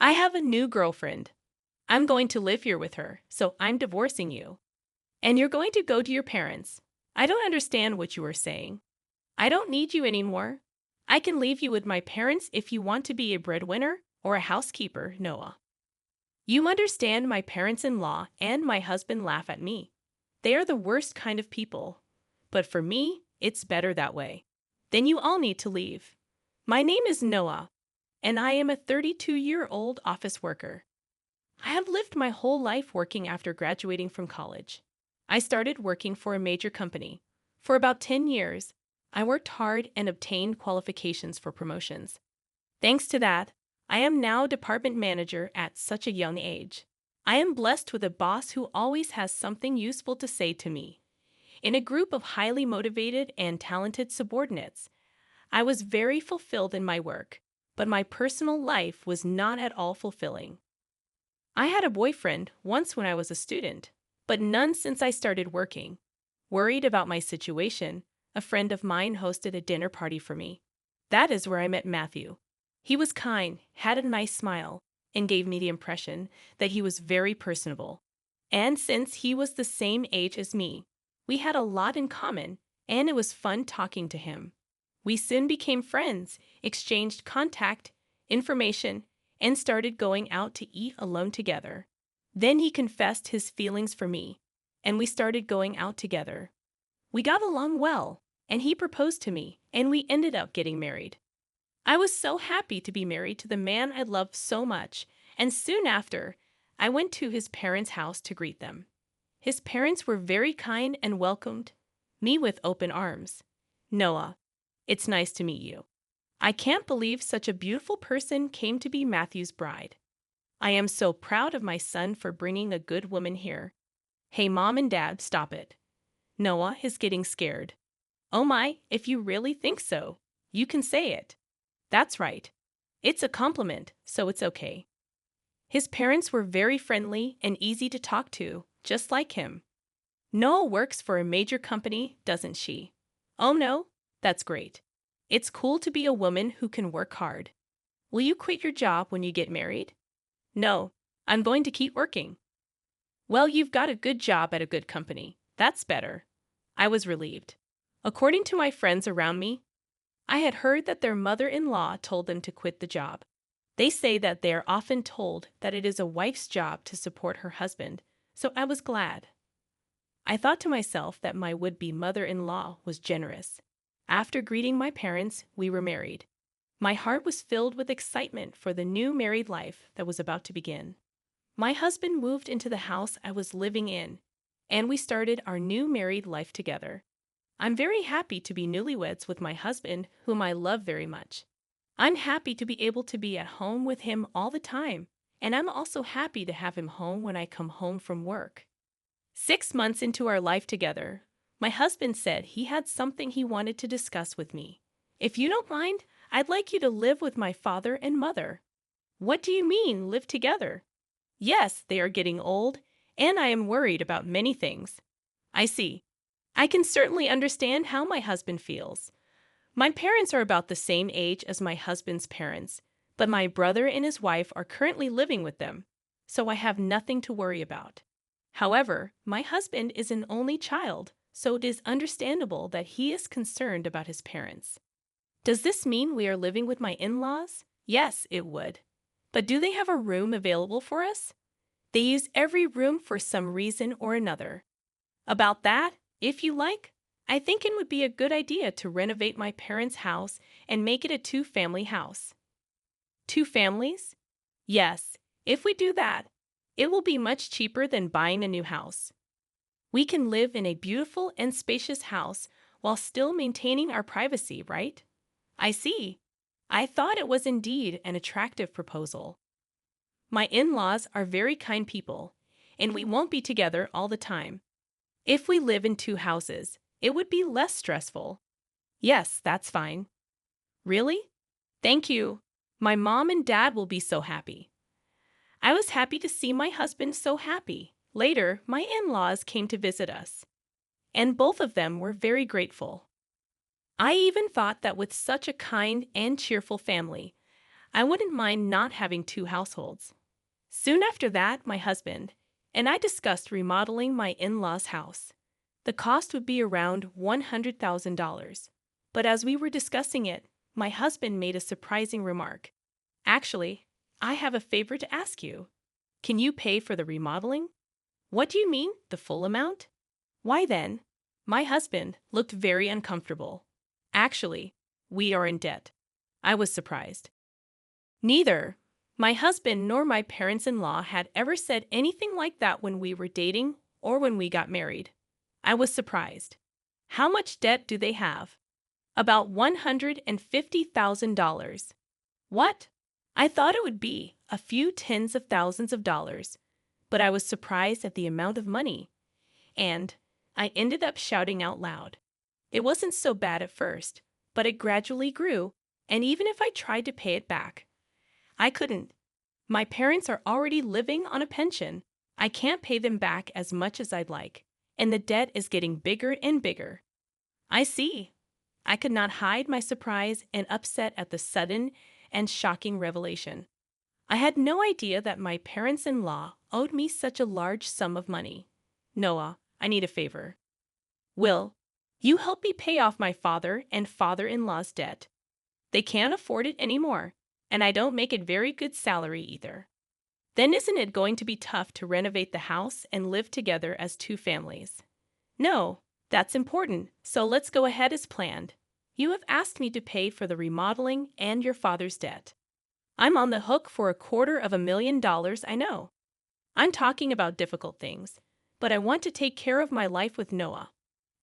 I have a new girlfriend. I'm going to live here with her, so I'm divorcing you. And you're going to go to your parents. I don't understand what you are saying. I don't need you anymore. I can leave you with my parents if you want to be a breadwinner or a housekeeper, Noah. You understand my parents-in-law and my husband laugh at me. They are the worst kind of people. But for me, it's better that way. Then you all need to leave. My name is Noah, and I am a 32-year-old office worker. I have lived my whole life working after graduating from college. I started working for a major company. For about 10 years, I worked hard and obtained qualifications for promotions. Thanks to that, I am now department manager at such a young age. I am blessed with a boss who always has something useful to say to me. In a group of highly motivated and talented subordinates, I was very fulfilled in my work, but my personal life was not at all fulfilling. I had a boyfriend once when I was a student, but none since I started working. Worried about my situation, a friend of mine hosted a dinner party for me. That is where I met Matthew. He was kind, had a nice smile, and gave me the impression that he was very personable. And since he was the same age as me, we had a lot in common, and it was fun talking to him. We soon became friends, exchanged contact, information, and started going out to eat alone together. Then he confessed his feelings for me, and we started going out together. We got along well, and he proposed to me, and we ended up getting married. I was so happy to be married to the man I loved so much, and soon after, I went to his parents' house to greet them. His parents were very kind and welcomed me with open arms. Noah, it's nice to meet you. I can't believe such a beautiful person came to be Matthew's bride. I am so proud of my son for bringing a good woman here. Hey, Mom and Dad, stop it. Noah is getting scared. Oh my, if you really think so, you can say it. That's right. It's a compliment, so it's okay. His parents were very friendly and easy to talk to, just like him. Noah works for a major company, doesn't she? Oh no, that's great. It's cool to be a woman who can work hard. Will you quit your job when you get married? No, I'm going to keep working. Well, you've got a good job at a good company. That's better. I was relieved. According to my friends around me, I had heard that their mother-in-law told them to quit the job. They say that they are often told that it is a wife's job to support her husband, so I was glad. I thought to myself that my would-be mother-in-law was generous. After greeting my parents, we were married. My heart was filled with excitement for the new married life that was about to begin. My husband moved into the house I was living in, and we started our new married life together. I'm very happy to be newlyweds with my husband, whom I love very much. I'm happy to be able to be at home with him all the time, and I'm also happy to have him home when I come home from work. 6 months into our life together, my husband said he had something he wanted to discuss with me. If you don't mind, I'd like you to live with my father and mother. What do you mean, live together? Yes, they are getting old, and I am worried about many things. I see. I can certainly understand how my husband feels. My parents are about the same age as my husband's parents, but my brother and his wife are currently living with them, so I have nothing to worry about. However, my husband is an only child, so it is understandable that he is concerned about his parents. Does this mean we are living with my in-laws? Yes, it would. But do they have a room available for us? They use every room for some reason or another. About that, if you like, I think it would be a good idea to renovate my parents' house and make it a 2-family house. 2 families? Yes, if we do that, it will be much cheaper than buying a new house. We can live in a beautiful and spacious house while still maintaining our privacy, right? I see. I thought it was indeed an attractive proposal. My in-laws are very kind people, and we won't be together all the time. If we live in 2 houses, it would be less stressful. Yes, that's fine. Really? Thank you. My mom and dad will be so happy. I was happy to see my husband so happy. Later, my in-laws came to visit us, and both of them were very grateful. I even thought that with such a kind and cheerful family, I wouldn't mind not having two households. Soon after that, my husband and I discussed remodeling my in-laws' house. The cost would be around $100,000. But as we were discussing it, my husband made a surprising remark. Actually, I have a favor to ask you. Can you pay for the remodeling? What do you mean, the full amount? Why then? My husband looked very uncomfortable. Actually, we are in debt. I was surprised. Neither my husband nor my parents-in-law had ever said anything like that when we were dating or when we got married. I was surprised. How much debt do they have? About $150,000. What? I thought it would be a few tens of thousands of dollars, but I was surprised at the amount of money. And I ended up shouting out loud. It wasn't so bad at first, but it gradually grew, and even if I tried to pay it back, I couldn't. My parents are already living on a pension. I can't pay them back as much as I'd like, and the debt is getting bigger and bigger. I see. I could not hide my surprise and upset at the sudden and shocking revelation. I had no idea that my parents-in-law owed me such a large sum of money. Noah, I need a favor. Will you help me pay off my father and father-in-law's debt? They can't afford it anymore, and I don't make a very good salary either. Then isn't it going to be tough to renovate the house and live together as two families? No, that's important, so let's go ahead as planned. You have asked me to pay for the remodeling and your father's debt. I'm on the hook for $250,000, I know. I'm talking about difficult things, but I want to take care of my life with Noah.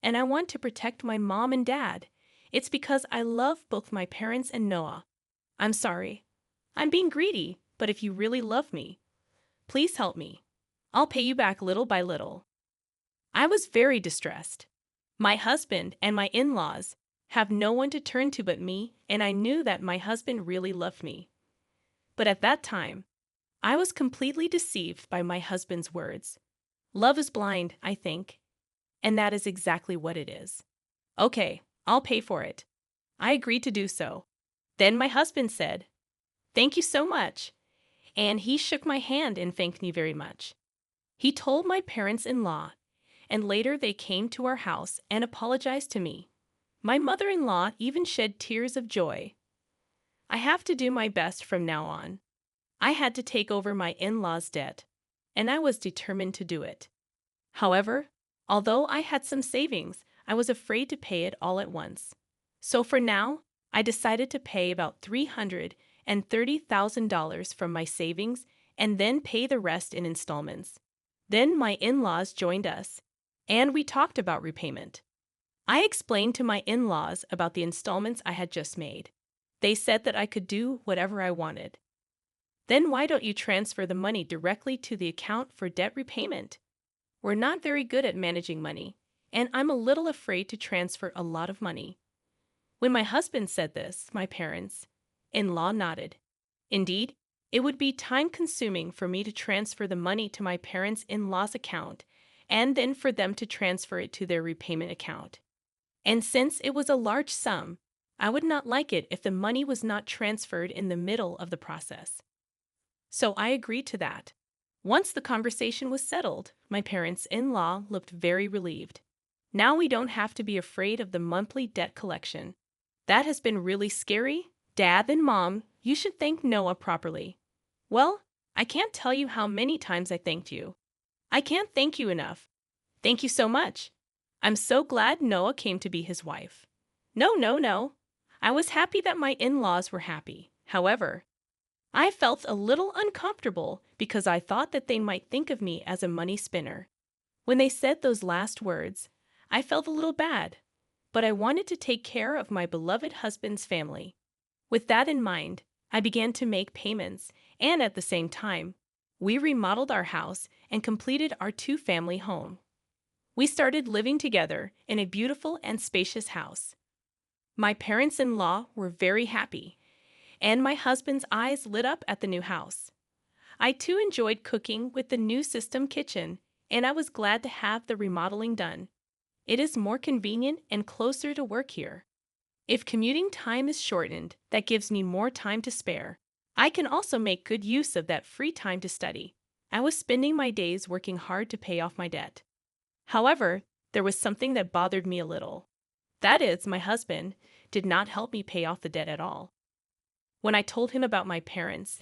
And I want to protect my mom and dad. It's because I love both my parents and Noah. I'm sorry. I'm being greedy, but if you really love me, please help me. I'll pay you back little by little. I was very distressed. My husband and my in-laws have no one to turn to but me, and I knew that my husband really loved me. But at that time, I was completely deceived by my husband's words. Love is blind, I think. And that is exactly what it is. Okay, I'll pay for it. I agreed to do so. Then my husband said, "Thank you so much." And he shook my hand and thanked me very much. He told my parents-in-law, and later they came to our house and apologized to me. My mother-in-law even shed tears of joy. I have to do my best from now on. I had to take over my in-laws' debt, and I was determined to do it. However, although I had some savings, I was afraid to pay it all at once. So for now, I decided to pay about $330,000 from my savings and then pay the rest in installments. Then my in-laws joined us, and we talked about repayment. I explained to my in-laws about the installments I had just made. They said that I could do whatever I wanted. Then why don't you transfer the money directly to the account for debt repayment? We're not very good at managing money, and I'm a little afraid to transfer a lot of money. When my husband said this, my parents-in-law nodded. Indeed, it would be time-consuming for me to transfer the money to my parents-in-law's account and then for them to transfer it to their repayment account. And since it was a large sum, I would not like it if the money was not transferred in the middle of the process. So I agreed to that. Once the conversation was settled, my parents-in-law looked very relieved. Now we don't have to be afraid of the monthly debt collection. That has been really scary. Dad and Mom, you should thank Noah properly. Well, I can't tell you how many times I thanked you. I can't thank you enough. Thank you so much. I'm so glad Noah came to be his wife. No. I was happy that my in-laws were happy. However, I felt a little uncomfortable because I thought that they might think of me as a money spinner. When they said those last words, I felt a little bad, but I wanted to take care of my beloved husband's family. With that in mind, I began to make payments, and at the same time, we remodeled our house and completed our two-family home. We started living together in a beautiful and spacious house. My parents-in-law were very happy, and my husband's eyes lit up at the new house. I too enjoyed cooking with the new system kitchen, and I was glad to have the remodeling done. It is more convenient and closer to work here. If commuting time is shortened, that gives me more time to spare. I can also make good use of that free time to study. I was spending my days working hard to pay off my debt. However, there was something that bothered me a little. That is, my husband did not help me pay off the debt at all. When I told him about my parents'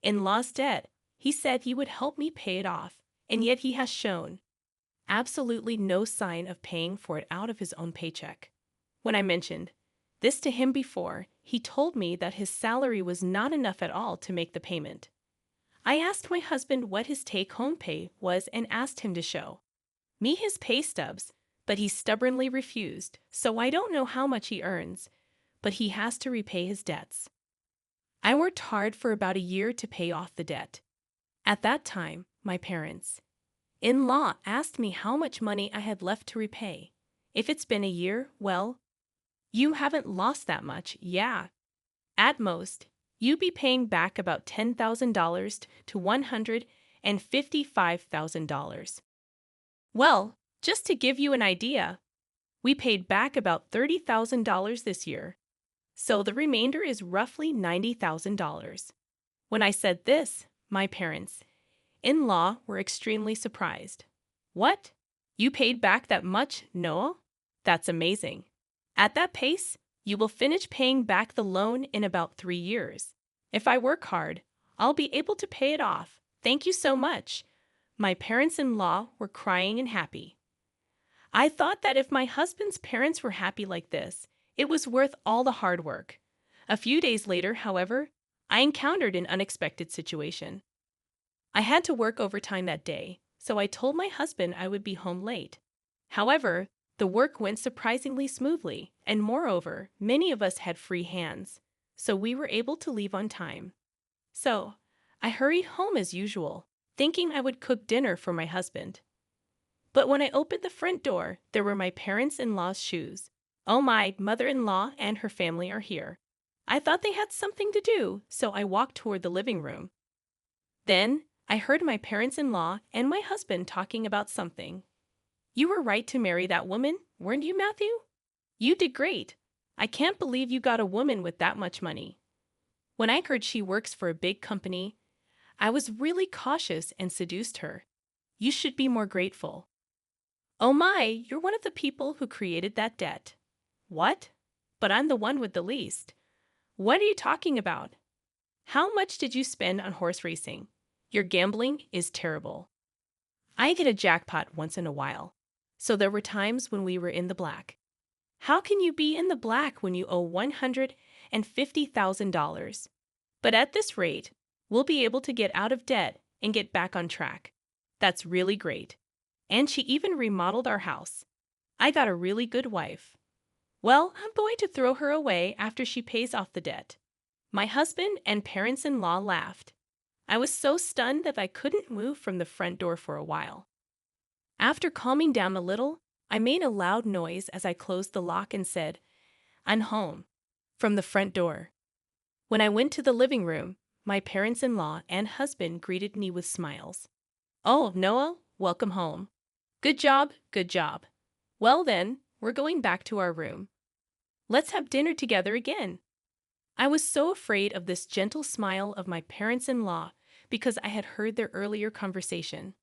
in-laws' debt, he said he would help me pay it off, and yet he has shown absolutely no sign of paying for it out of his own paycheck. When I mentioned this to him before, he told me that his salary was not enough at all to make the payment. I asked my husband what his take-home pay was and asked him to show me his pay stubs, but he stubbornly refused, so I don't know how much he earns, but he has to repay his debts. I worked hard for about a year to pay off the debt. At that time, my parents-in-law asked me how much money I had left to repay. If it's been a year, well, you haven't lost that much, yeah. At most, you'd be paying back about $10,000 to $155,000. Well, just to give you an idea, we paid back about $30,000 this year, so the remainder is roughly $90,000. When I said this, my parents-in-law were extremely surprised. What? You paid back that much, Noah? That's amazing. At that pace, you will finish paying back the loan in about 3 years. If I work hard, I'll be able to pay it off. Thank you so much. My parents-in-law were crying and happy. I thought that if my husband's parents were happy like this, it was worth all the hard work. A few days later, however, I encountered an unexpected situation. I had to work overtime that day, so I told my husband I would be home late. However, the work went surprisingly smoothly, and moreover, many of us had free hands, so we were able to leave on time. So, I hurried home as usual, thinking I would cook dinner for my husband. But when I opened the front door, there were my parents-in-law's shoes. Oh, my mother-in-law and her family are here. I thought they had something to do, so I walked toward the living room. Then, I heard my parents-in-law and my husband talking about something. You were right to marry that woman, weren't you, Matthew? You did great. I can't believe you got a woman with that much money. When I heard she works for a big company, I was really cautious and seduced her. You should be more grateful. Oh my, you're one of the people who created that debt. What? But I'm the one with the least. What are you talking about? How much did you spend on horse racing? Your gambling is terrible. I get a jackpot once in a while, so there were times when we were in the black. How can you be in the black when you owe $150,000? But at this rate, we'll be able to get out of debt and get back on track. That's really great. And she even remodeled our house. I got a really good wife. Well, I'm going to throw her away after she pays off the debt. My husband and parents-in-law laughed. I was so stunned that I couldn't move from the front door for a while. After calming down a little, I made a loud noise as I closed the lock and said, "I'm home," from the front door. When I went to the living room, my parents-in-law and husband greeted me with smiles. "Oh, Noah, welcome home. Good job, good job. Well then, we're going back to our room. Let's have dinner together again." I was so afraid of this gentle smile of my parents-in-law because I had heard their earlier conversation.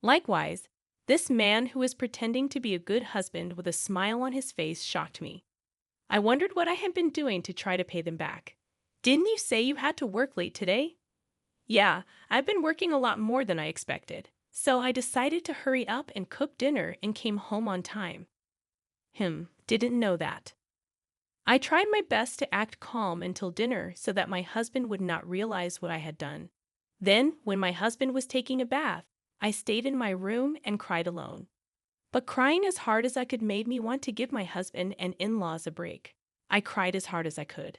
Likewise, this man who was pretending to be a good husband with a smile on his face shocked me. I wondered what I had been doing to try to pay them back. "Didn't you say you had to work late today?" "Yeah, I've been working a lot more than I expected, so I decided to hurry up and cook dinner and came home on time." Didn't know that. I tried my best to act calm until dinner so that my husband would not realize what I had done. Then, when my husband was taking a bath, I stayed in my room and cried alone. But crying as hard as I could made me want to give my husband and in-laws a break. I cried as hard as I could.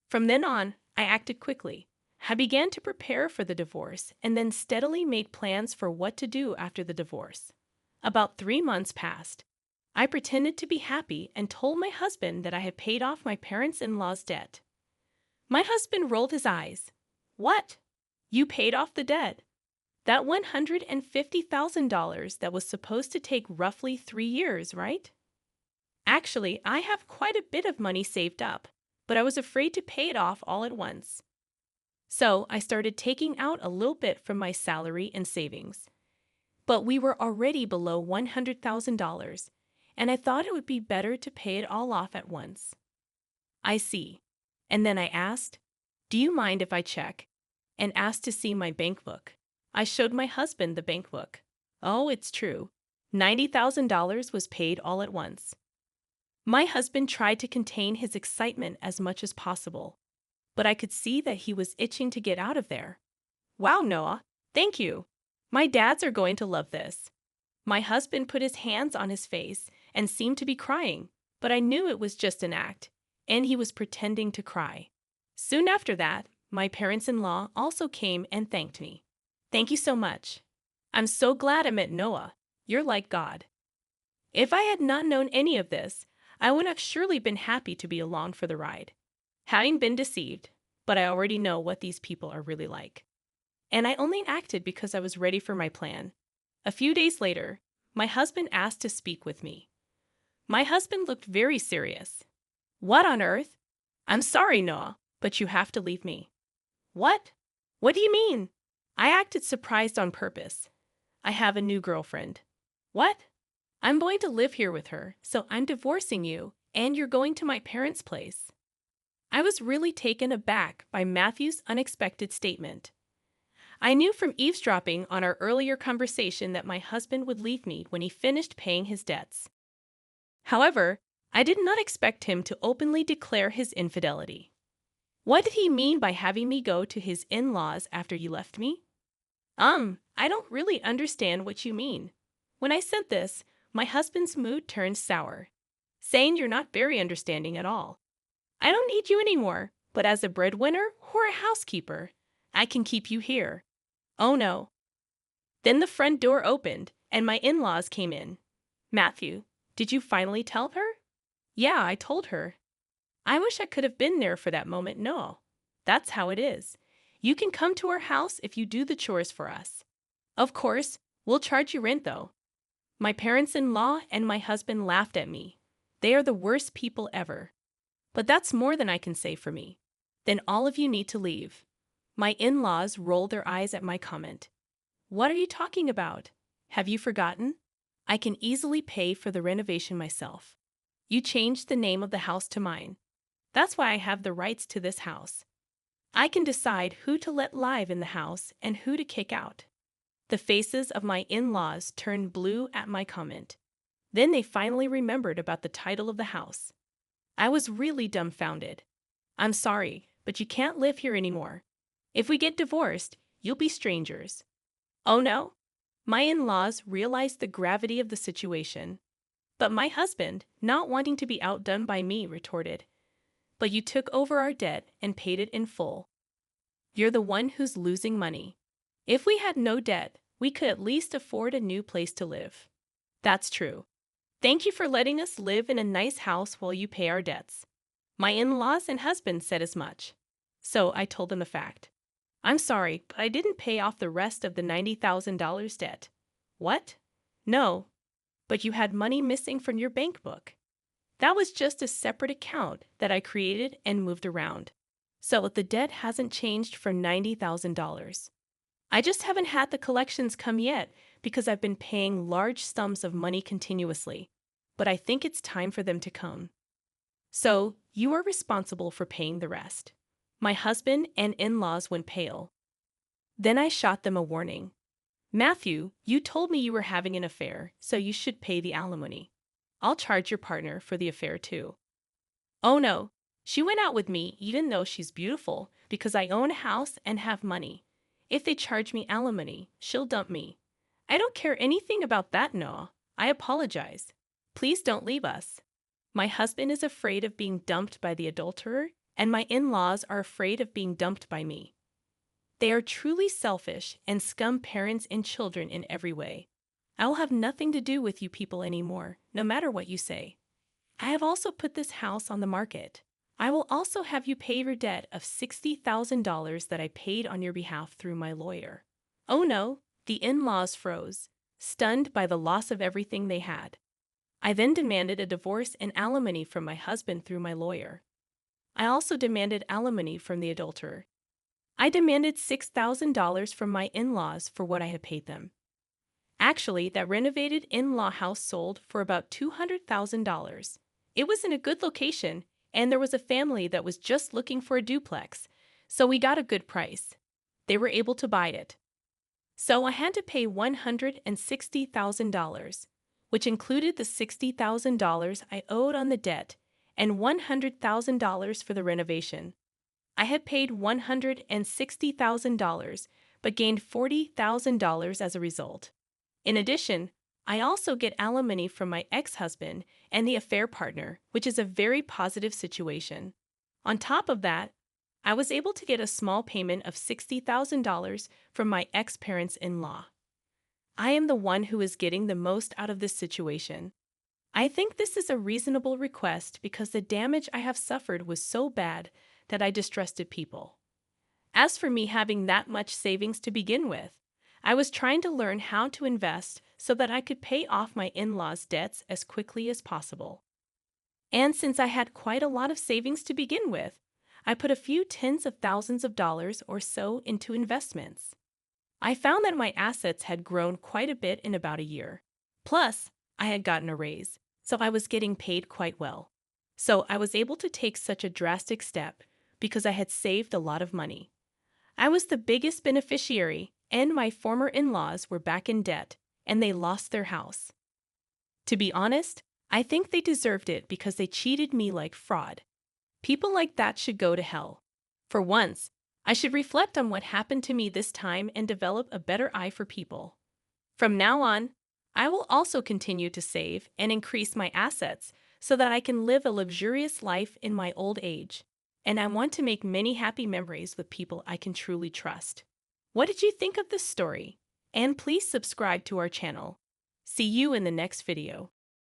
From then on, I acted quickly. I began to prepare for the divorce and then steadily made plans for what to do after the divorce. About 3 months passed. I pretended to be happy and told my husband that I had paid off my parents-in-law's debt. My husband rolled his eyes. "What? You paid off the debt? That $150,000 that was supposed to take roughly 3 years, right?" "Actually, I have quite a bit of money saved up, but I was afraid to pay it off all at once." So I started taking out a little bit from my salary and savings. But we were already below $100,000, and I thought it would be better to pay it all off at once. I see. And then I asked, "Do you mind if I check?" And asked to see my bank book. I showed my husband the bank book. Oh, it's true. $90,000 was paid all at once. My husband tried to contain his excitement as much as possible, but I could see that he was itching to get out of there. Wow, Noah, thank you. My dads are going to love this. My husband put his hands on his face and seemed to be crying, but I knew it was just an act, and he was pretending to cry. Soon after that, my parents-in-law also came and thanked me. Thank you so much. I'm so glad I met Noah. You're like God. If I had not known any of this, I would have surely been happy to be along for the ride. Having been deceived, but I already know what these people are really like. And I only acted because I was ready for my plan. A few days later, my husband asked to speak with me. My husband looked very serious. What on earth? I'm sorry, Noah, but you have to leave me. What? What do you mean? I acted surprised on purpose. I have a new girlfriend. What? I'm going to live here with her, so I'm divorcing you, and you're going to my parents' place. I was really taken aback by Matthew's unexpected statement. I knew from eavesdropping on our earlier conversation that my husband would leave me when he finished paying his debts. However, I did not expect him to openly declare his infidelity. What did he mean by having me go to his in-laws after you left me? I don't really understand what you mean. When I said this, my husband's mood turned sour, saying you're not very understanding at all. I don't need you anymore, but as a breadwinner or a housekeeper, I can keep you here. Oh no. Then the front door opened, and my in-laws came in. Matthew, did you finally tell her? Yeah, I told her. I wish I could have been there for that moment. No. That's how it is. You can come to our house if you do the chores for us. Of course, we'll charge you rent though. My parents-in-law and my husband laughed at me. They are the worst people ever. But that's more than I can say for me. Then all of you need to leave. My in-laws rolled their eyes at my comment. What are you talking about? Have you forgotten? I can easily pay for the renovation myself. You changed the name of the house to mine. That's why I have the rights to this house. I can decide who to let live in the house and who to kick out. The faces of my in-laws turned blue at my comment. Then they finally remembered about the title of the house. I was really dumbfounded. I'm sorry, but you can't live here anymore. If we get divorced, you'll be strangers. Oh no? My in-laws realized the gravity of the situation. But my husband, not wanting to be outdone by me, retorted, "But you took over our debt and paid it in full. You're the one who's losing money. If we had no debt, we could at least afford a new place to live." That's true. Thank you for letting us live in a nice house while you pay our debts. My in-laws and husband said as much. So I told them the fact. I'm sorry, but I didn't pay off the rest of the $90,000 debt. What? No. But you had money missing from your bank book. That was just a separate account that I created and moved around. So the debt hasn't changed for $90,000. I just haven't had the collections come yet because I've been paying large sums of money continuously. But I think it's time for them to come. So you are responsible for paying the rest. My husband and in-laws went pale. Then I shot them a warning. Matthew, you told me you were having an affair, so you should pay the alimony. I'll charge your partner for the affair too. Oh no, she went out with me even though she's beautiful because I own a house and have money. If they charge me alimony, she'll dump me. I don't care anything about that, Noah. I apologize. Please don't leave us. My husband is afraid of being dumped by the adulterer, and my in-laws are afraid of being dumped by me. They are truly selfish and scum parents and children in every way. I will have nothing to do with you people anymore, no matter what you say. I have also put this house on the market. I will also have you pay your debt of $60,000 that I paid on your behalf through my lawyer. Oh no, the in-laws froze, stunned by the loss of everything they had. I then demanded a divorce and alimony from my husband through my lawyer. I also demanded alimony from the adulterer. I demanded $6,000 from my in-laws for what I had paid them. Actually, that renovated in-law house sold for about $200,000. It was in a good location, and there was a family that was just looking for a duplex, so we got a good price. They were able to buy it. So I had to pay $160,000, which included the $60,000 I owed on the debt and $100,000 for the renovation. I had paid $160,000 but gained $40,000 as a result. In addition, I also get alimony from my ex-husband and the affair partner, which is a very positive situation. On top of that, I was able to get a small payment of $60,000 from my ex-parents-in-law. I am the one who is getting the most out of this situation. I think this is a reasonable request because the damage I have suffered was so bad that I distrusted people. As for me having that much savings to begin with, I was trying to learn how to invest so that I could pay off my in-laws' debts as quickly as possible. And since I had quite a lot of savings to begin with, I put a few tens of thousands of dollars or so into investments. I found that my assets had grown quite a bit in about a year. Plus, I had gotten a raise, so I was getting paid quite well. So I was able to take such a drastic step because I had saved a lot of money. I was the biggest beneficiary, and my former in-laws were back in debt, and they lost their house. To be honest, I think they deserved it because they cheated me like fraud. People like that should go to hell. For once, I should reflect on what happened to me this time and develop a better eye for people. From now on, I will also continue to save and increase my assets so that I can live a luxurious life in my old age. And I want to make many happy memories with people I can truly trust. What did you think of this story? And please subscribe to our channel. See you in the next video.